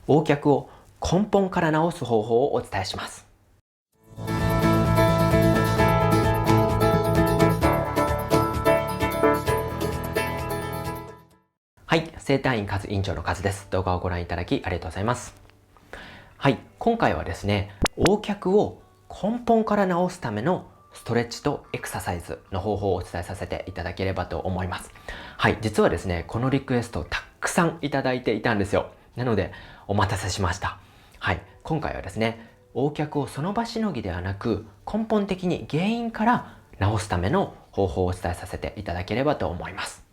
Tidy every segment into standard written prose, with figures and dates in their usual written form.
お脚を根本から治す方法をお伝えします。はい、整体院カズ院長のカズです。動画をご覧いただきありがとうございます。はい、今回はですね、横脚を根本から治すためのストレッチとエクササイズの方法をお伝えさせていただければと思います。はい、実はですね、このリクエストをたくさんいただいていたんですよ。なので、お待たせしました。はい、今回はですね、横脚をその場しのぎではなく、根本的に原因から治すための方法をお伝えさせていただければと思います。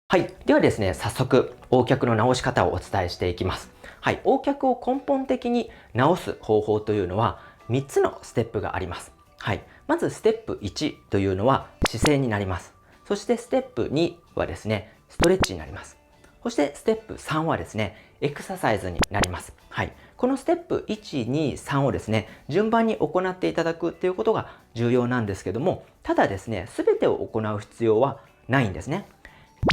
はい。ではですね、早速、横脚の治し方をお伝えしていきます。はい。横脚を根本的に治す方法というのは、3つのステップがあります。はい。まず、ステップ1というのは姿勢になります。そして、ステップ2はですね、ストレッチになります。そして、ステップ3はですね、エクササイズになります。はい。このステップ1、2、3をですね、順番に行っていただくということが重要なんですけども、ただですね、すべてを行う必要はないんですね。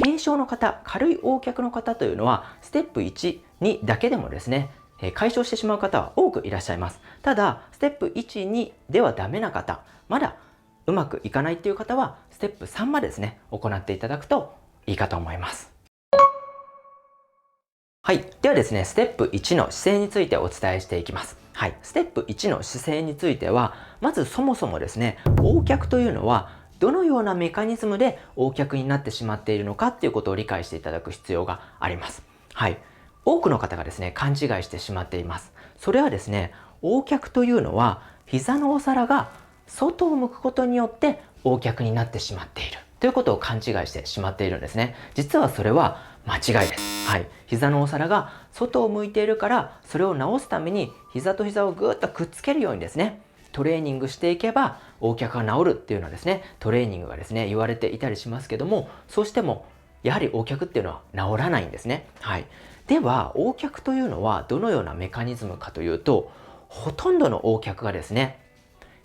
軽症の方、軽い横脚の方というのは、ステップ1、2だけでもですね、解消してしまう方は多くいらっしゃいます。ただ、ステップ1、2ではダメな方、まだうまくいかないっていう方は、ステップ3までですね、行っていただくといいかと思います。はい。ではですね、ステップ1の姿勢についてお伝えしていきます。はい。ステップ1の姿勢については、まずそもそもですね、横脚というのは、どのようなメカニズムで横脚になってしまっているのかっていうことを理解していただく必要があります。はい。多くの方がですね、勘違いしてしまっています。それはですね、横脚というのは、膝のお皿が外を向くことによって横脚になってしまっているということを勘違いしてしまっているんですね。実はそれは間違いです。はい。膝のお皿が外を向いているから、それを直すために膝と膝をぐーっとくっつけるようにですね、トレーニングしていけば横脚が治るっていうのはですね、トレーニングがですね、言われていたりしますけども、そうしてもやはり横脚っていうのは治らないんですね。はい。では、横脚というのはどのようなメカニズムかというと、ほとんどの横脚がですね、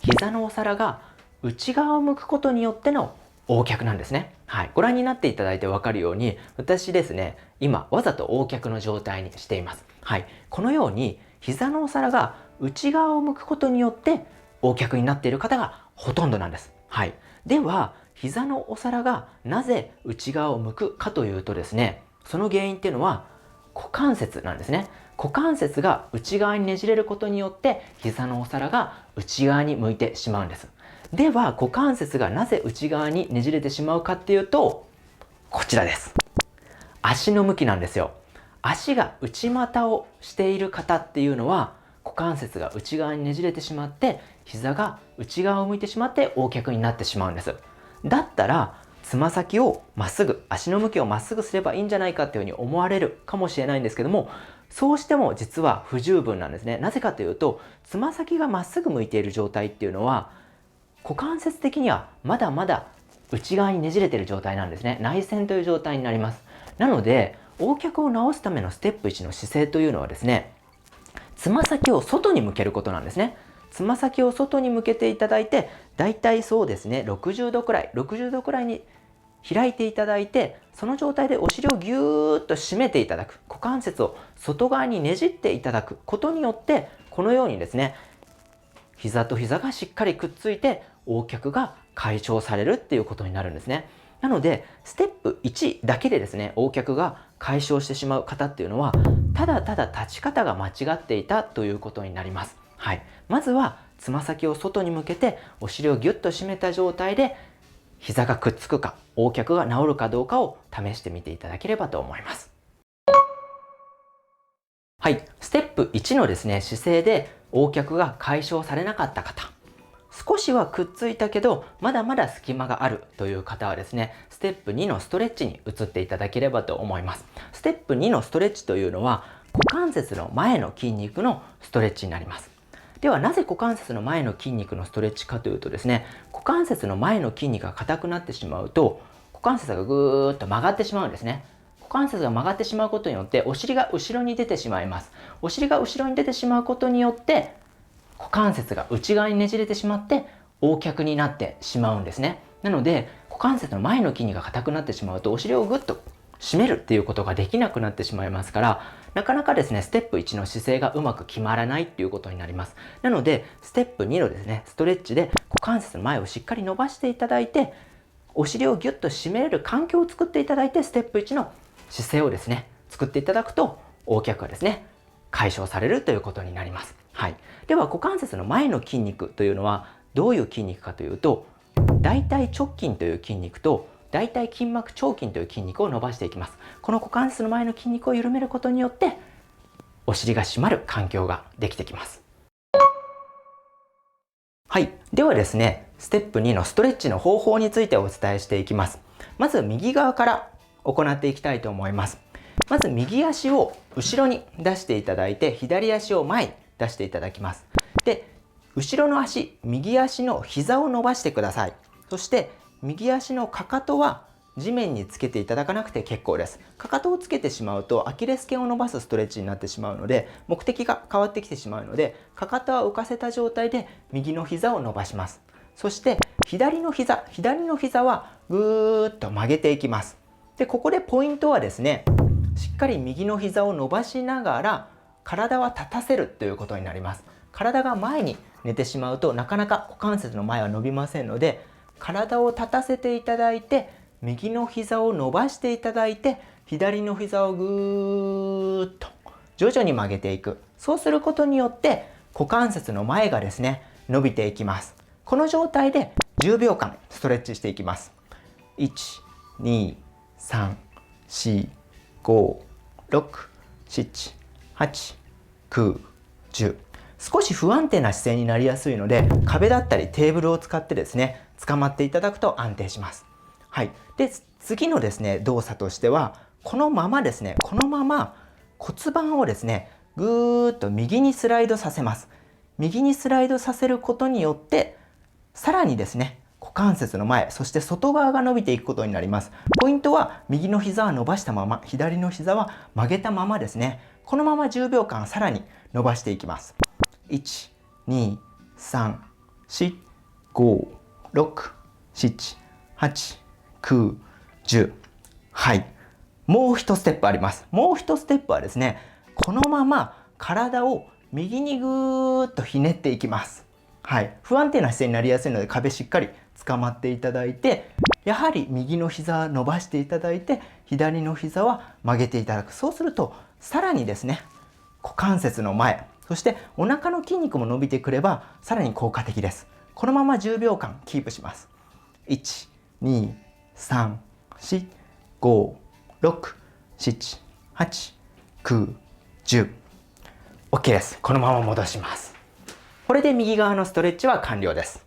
膝のお皿が内側を向くことによっての横脚なんですね。はい。ご覧になっていただいてわかるように、私ですね、今わざと横脚の状態にしています。はい。このように膝のお皿が内側を向くことによって横脚になっている方がほとんどなんです。はい。では、膝のお皿がなぜ内側を向くかというとですね、その原因っていうのは股関節なんですね。股関節が内側にねじれることによって膝のお皿が内側に向いてしまうんです。では、股関節がなぜ内側にねじれてしまうかっていうと、こちらです。足の向きなんですよ。足が内股をしている方っていうのは、股関節が内側にねじれてしまって、膝が内側を向いてしまって横脚になってしまうんです。だったら、つま先をまっすぐ、足の向きをまっすぐすればいいんじゃないかっていうふうに思われるかもしれないんですけども、そうしても実は不十分なんですね。なぜかというと、つま先がまっすぐ向いている状態っていうのは、股関節的にはまだまだ内側にねじれている状態なんですね。内旋という状態になります。なので、横脚を直すためのステップ1の姿勢というのはですね、つま先を外に向けることなんですね。つま先を外に向けていただいて、だいたいそうですね、60度くらいに開いていただいて、その状態でお尻をぎゅーっと締めていただく。股関節を外側にねじっていただくことによって、このようにですね、膝と膝がしっかりくっついて横脚が解消されるっていうことになるんですね。なので、ステップ1だけでですね、横脚が解消してしまう方っていうのは、ただただ立ち方が間違っていたということになります。はい。まずは、つま先を外に向けて、お尻をギュッと締めた状態で、膝がくっつくか、横脚が治るかどうかを試してみていただければと思います。はい。ステップ1のですね、姿勢で横脚が解消されなかった方。少しはくっついたけど、まだまだ隙間があるという方はですね、ステップ2のストレッチに移っていただければと思います。ステップ2のストレッチというのは、股関節の前の筋肉のストレッチになります。では、なぜ股関節の前の筋肉のストレッチかというとですね、股関節の前の筋肉が硬くなってしまうと、股関節がぐーっと曲がってしまうんですね。股関節が曲がってしまうことによって、お尻が後ろに出てしまいます。お尻が後ろに出てしまうことによって、股関節が内側にねじれてしまって横脚になってしまうんですね。なので、股関節の前の筋肉が硬くなってしまうと、お尻をぐっと締めるっていうことができなくなってしまいますから、なかなかですね、ステップ1の姿勢がうまく決まらないっていうことになります。なので、ステップ2のですね、ストレッチで股関節の前をしっかり伸ばしていただいて、お尻をギュッと締めれる環境を作っていただいて、ステップ1の姿勢をですね、作っていただくと、O脚がですね、解消されるということになります。はい。では、股関節の前の筋肉というのは、どういう筋肉かというと、大腿直筋という筋肉と、大腿筋膜腸筋という筋肉を伸ばしていきます。この股関節の前の筋肉を緩めることによって、お尻が締まる環境ができてきます。はい。ではですね、ステップ2のストレッチの方法についてお伝えしていきます。まず右側から行っていきたいと思います。まず右足を後ろに出していただいて、左足を前に出していただきます。で、後ろの足、右足の膝を伸ばしてください。そして、右足のかかとは地面につけていただかなくて結構です。かかとをつけてしまうとアキレス腱を伸ばすストレッチになってしまうので、目的が変わってきてしまうので、かかとは浮かせた状態で右の膝を伸ばします。そして左の膝はぐーっと曲げていきます。で、ここでポイントはですね、しっかり右の膝を伸ばしながら体は立たせるということになります。体が前に寝てしまうとなかなか股関節の前は伸びませんので、体を立たせていただいて、右の膝を伸ばしていただいて、左の膝をぐーっと徐々に曲げていく。そうすることによって股関節の前がですね、伸びていきます。この状態で10秒間ストレッチしていきます。1、2、3、4、5、6、7、8、9、10。少し不安定な姿勢になりやすいので、壁だったりテーブルを使ってですね、捕まっていただくと安定します。はい。で、次のですね、動作としては、このままですね、このまま骨盤をですね、ぐーっと右にスライドさせます。右にスライドさせることによって、さらにですね、股関節の前、そして外側が伸びていくことになります。ポイントは、右の膝は伸ばしたまま、左の膝は曲げたままですね。このまま10秒間さらに伸ばしていきます。1、2、3、4、5、6、7、8、9、10。はい。もう一ステップあります。もう一ステップはですね、このまま体を右にぐーっとひねっていきます。はい。不安定な姿勢になりやすいので壁しっかり捕まっていただいて、やはり右の膝伸ばしていただいて、左の膝は曲げていただく。そうすると、さらにですね、股関節の前、そしてお腹の筋肉も伸びてくれば、さらに効果的です。このまま10秒間キープします。1、2、3、4、5、6、7、8、9、10。OK です。このまま戻します。これで右側のストレッチは完了です。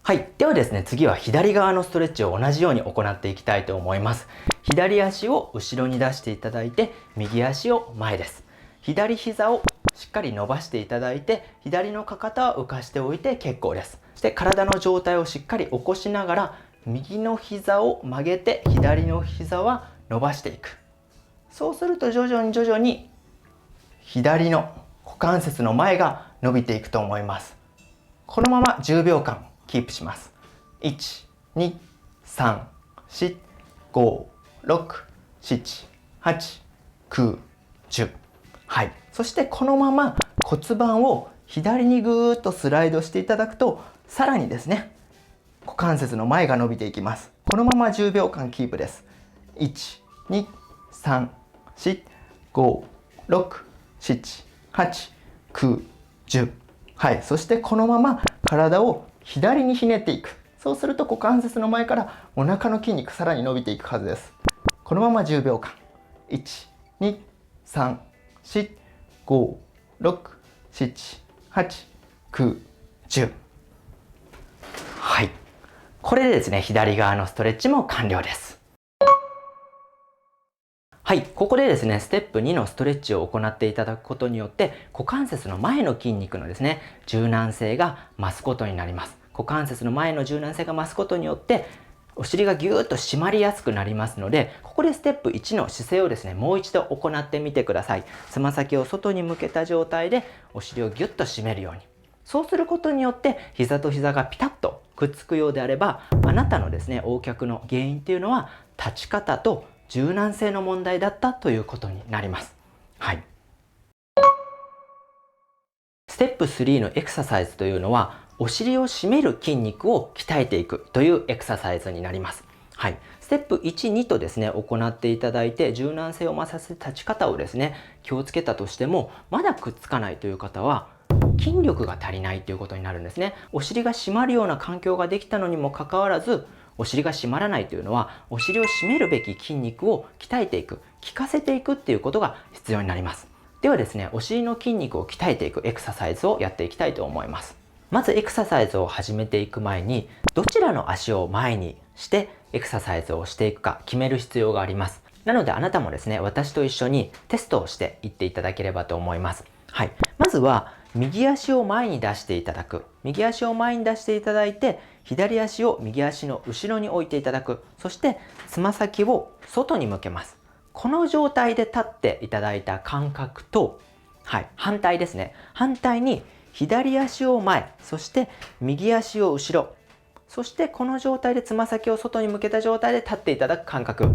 はい。ではですね、次は左側のストレッチを同じように行っていきたいと思います。左足を後ろに出していただいて、右足を前です。左膝をしっかり伸ばしていただいて、左のかかとは浮かしておいて結構です。そして体の状態をしっかり起こしながら、右の膝を曲げて、左の膝は伸ばしていく。そうすると徐々に左の股関節の前が伸びていくと思います。このまま10秒間キープします。1、2、3、4、5、6、7、8、9、10。はい。そしてこのまま骨盤を左にぐーっとスライドしていただくと、さらにですね、股関節の前が伸びていきます。このまま10秒間キープです。1、2、3、4、5、6、7、8、9、10。はい。そしてこのまま体を左にひねっていく。そうすると股関節の前からお腹の筋肉さらに伸びていくはずです。このまま10秒間。1、2、3、4、5、6、7、8、9、10。はい。これでですね、左側のストレッチも完了です。はい。ここでですね、ステップ2のストレッチを行っていただくことによって、股関節の前の筋肉のですね、柔軟性が増すことになります。股関節の前の柔軟性が増すことによって、お尻がぎゅーっと締まりやすくなりますので、ここでステップ1の姿勢をですね、もう一度行ってみてください。つま先を外に向けた状態で、お尻をぎゅっと締めるように。そうすることによって膝と膝がピタッとくっつくようであれば、あなたのですね、横脚の原因っていうのは立ち方と柔軟性の問題だったということになります。はい。ステップ3のエクササイズというのは、お尻を締める筋肉を鍛えていくというエクササイズになります。はい。ステップ1、2とですね、行っていただいて、柔軟性を増させ立ち方をですね、気をつけたとしても、まだくっつかないという方は、筋力が足りないということになるんですね。お尻が締まるような環境ができたのにもかかわらず、お尻が締まらないというのは、お尻を締めるべき筋肉を鍛えていく、効かせていくっていうことが必要になります。ではですね、お尻の筋肉を鍛えていくエクササイズをやっていきたいと思います。まずエクササイズを始めていく前に、どちらの足を前にしてエクササイズをしていくか決める必要があります。なのであなたもですね、私と一緒にテストをしていっていただければと思います。はい。まずは右足を前に出していただく。右足を前に出していただいて、左足を右足の後ろに置いていただく。そしてつま先を外に向けます。この状態で立っていただいた感覚と、はい、反対ですね。反対に左足を前、そして右足を後ろ。そしてこの状態でつま先を外に向けた状態で立っていただく感覚。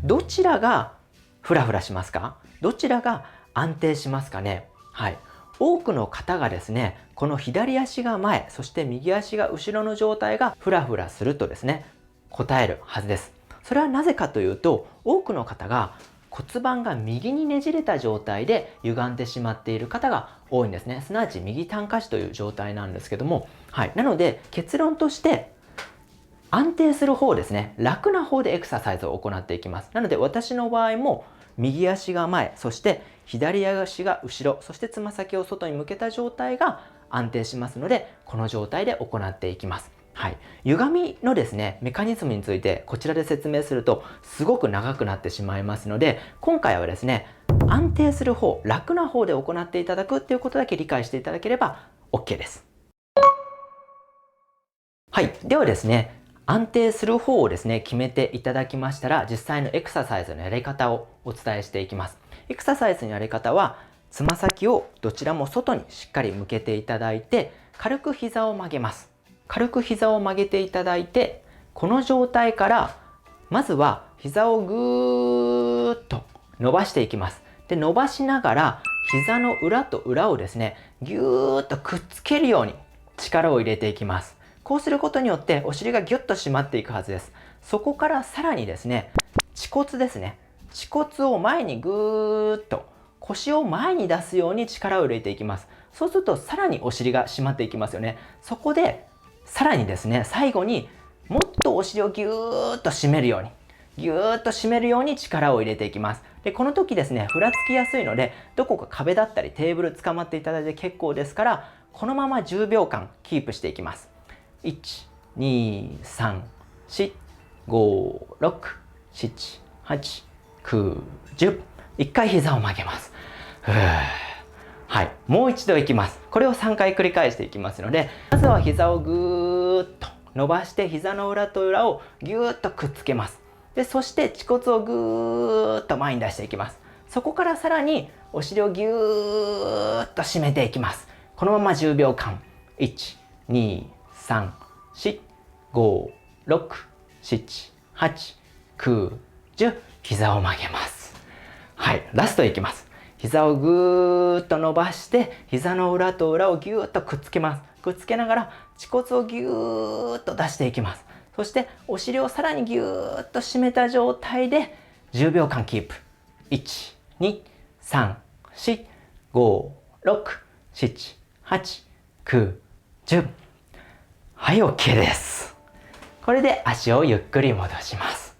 どちらがフラフラしますか？どちらが安定しますかね？はい。多くの方がですね、この左足が前、そして右足が後ろの状態がフラフラするとですね、答えるはずです。それはなぜかというと、多くの方が骨盤が右にねじれた状態で歪んでしまっている方が多いんですね。すなわち右短下肢という状態なんですけども、はい。なので結論として安定する方ですね、楽な方でエクササイズを行っていきます。なので私の場合も右足が前、そして左足が後ろ、そしてつま先を外に向けた状態が安定しますので、この状態で行っていきます。はい。歪みのですね、メカニズムについてこちらで説明するとすごく長くなってしまいますので、今回はですね、安定する方、楽な方で行っていただくっていうことだけ理解していただければ OK です。はい。ではですね、安定する方をですね、決めていただきましたら、実際のエクササイズのやり方をお伝えしていきます。エクササイズのやり方は、つま先をどちらも外にしっかり向けていただいて、軽く膝を曲げます。軽く膝を曲げていただいて、この状態から、まずは膝をぐーっと伸ばしていきます。で、伸ばしながら、膝の裏と裏をですね、ぎゅーっとくっつけるように力を入れていきます。こうすることによってお尻がギュッと締まっていくはずです。そこからさらにですね、恥骨ですね。恥骨を前にぐーっと腰を前に出すように力を入れていきます。そうするとさらにお尻が締まっていきますよね。そこでさらにですね、最後にもっとお尻をぎゅーっと締めるように、ぎゅーっと締めるように力を入れていきます。で、この時ですね、ふらつきやすいので、どこか壁だったりテーブル捕まっていただいて結構ですから、このまま10秒間キープしていきます。1、2、3、4、5、6、7、8、9、10。一回膝を曲げます。はい。もう一度いきます。これを3回繰り返していきますので、まずは膝をぐーっと伸ばして、膝の裏と裏をぎゅーっとくっつけます。で、そして恥骨をぐーっと前に出していきます。そこからさらにお尻をぎゅーっと締めていきます。このまま10秒間。1、2、3、4、5、6、7、8、9、10。膝を曲げます。はい。ラストいきます。膝をぐーっと伸ばして、膝の裏と裏をぎゅーっとくっつけます。くっつけながら、恥骨をぎゅーっと出していきます。そして、お尻をさらにぎゅーっと締めた状態で、10秒間キープ。1、2、3、4、5、6、7、8、9、10。はい、OK です。これで足をゆっくり戻します。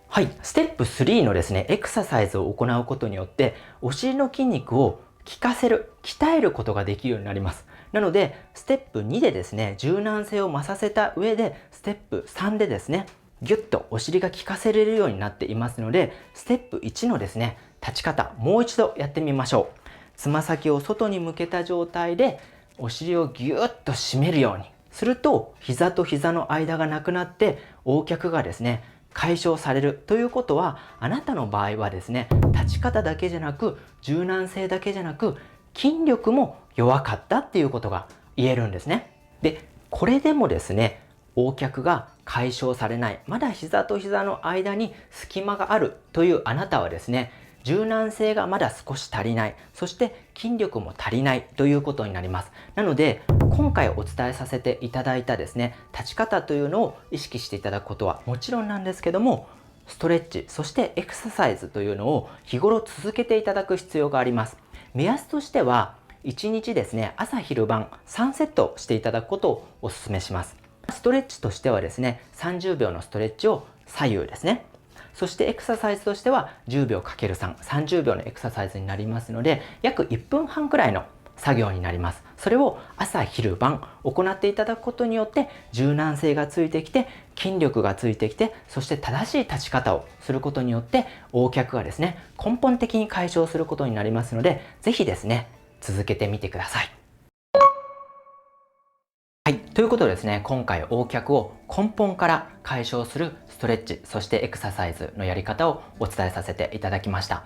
はい、ステップ3のですね、エクササイズを行うことによって、お尻の筋肉を効かせる、鍛えることができるようになります。なので、ステップ2でですね、柔軟性を増させた上で、ステップ3でですね、ギュッとお尻が効かせれるようになっていますので、ステップ1のですね、立ち方、もう一度やってみましょう。つま先を外に向けた状態で、お尻をギュッと締めるようにすると、膝と膝の間がなくなって、横脚がですね、解消されるということは、あなたの場合はですね、立ち方だけじゃなく、柔軟性だけじゃなく、筋力も弱かったっていうことが言えるんですね。で、これでもですね、横脚が解消されない、まだ膝と膝の間に隙間があるというあなたはですね、柔軟性がまだ少し足りない、そして筋力も足りないということになります。なので、今回お伝えさせていただいたですね、立ち方というのを意識していただくことはもちろんなんですけども、ストレッチ、そしてエクササイズというのを日頃続けていただく必要があります。目安としては、1日ですね、朝昼晩3セットしていただくことをお勧めします。ストレッチとしてはですね、30秒のストレッチを左右ですね。そしてエクササイズとしては10秒 ×3、30秒のエクササイズになりますので、約1分半くらいの作業になります。それを朝昼晩行っていただくことによって柔軟性がついてきて、筋力がついてきて、そして正しい立ち方をすることによって横脚がですね、根本的に解消することになりますので、ぜひですね、続けてみてください。はい。ということでですね、今回横脚を根本から解消するストレッチ、そしてエクササイズのやり方をお伝えさせていただきました。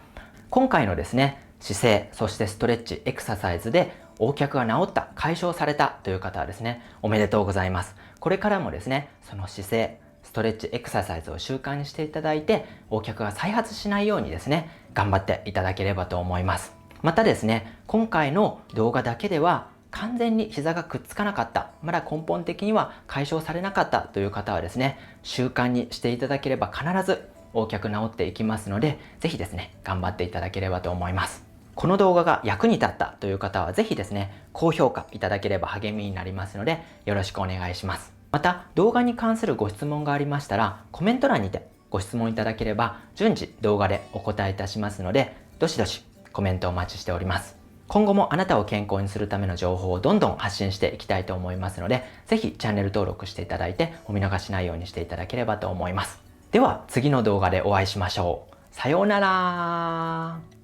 今回のですね、姿勢、そしてストレッチ、エクササイズで横脚が治った、解消されたという方はですね、おめでとうございます。これからもですね、その姿勢、ストレッチ、エクササイズを習慣にしていただいて、横脚が再発しないようにですね、頑張っていただければと思います。またですね、今回の動画だけでは完全に膝がくっつかなかった、まだ根本的には解消されなかったという方はですね、習慣にしていただければ必ず横脚治っていきますので、ぜひですね、頑張っていただければと思います。この動画が役に立ったという方はぜひですね、高評価いただければ励みになりますので、よろしくお願いします。また、動画に関するご質問がありましたら、コメント欄にてご質問いただければ、順次動画でお答えいたしますので、どしどしコメントお待ちしております。今後もあなたを健康にするための情報をどんどん発信していきたいと思いますので、ぜひチャンネル登録していただいてお見逃しないようにしていただければと思います。では次の動画でお会いしましょう。さようなら。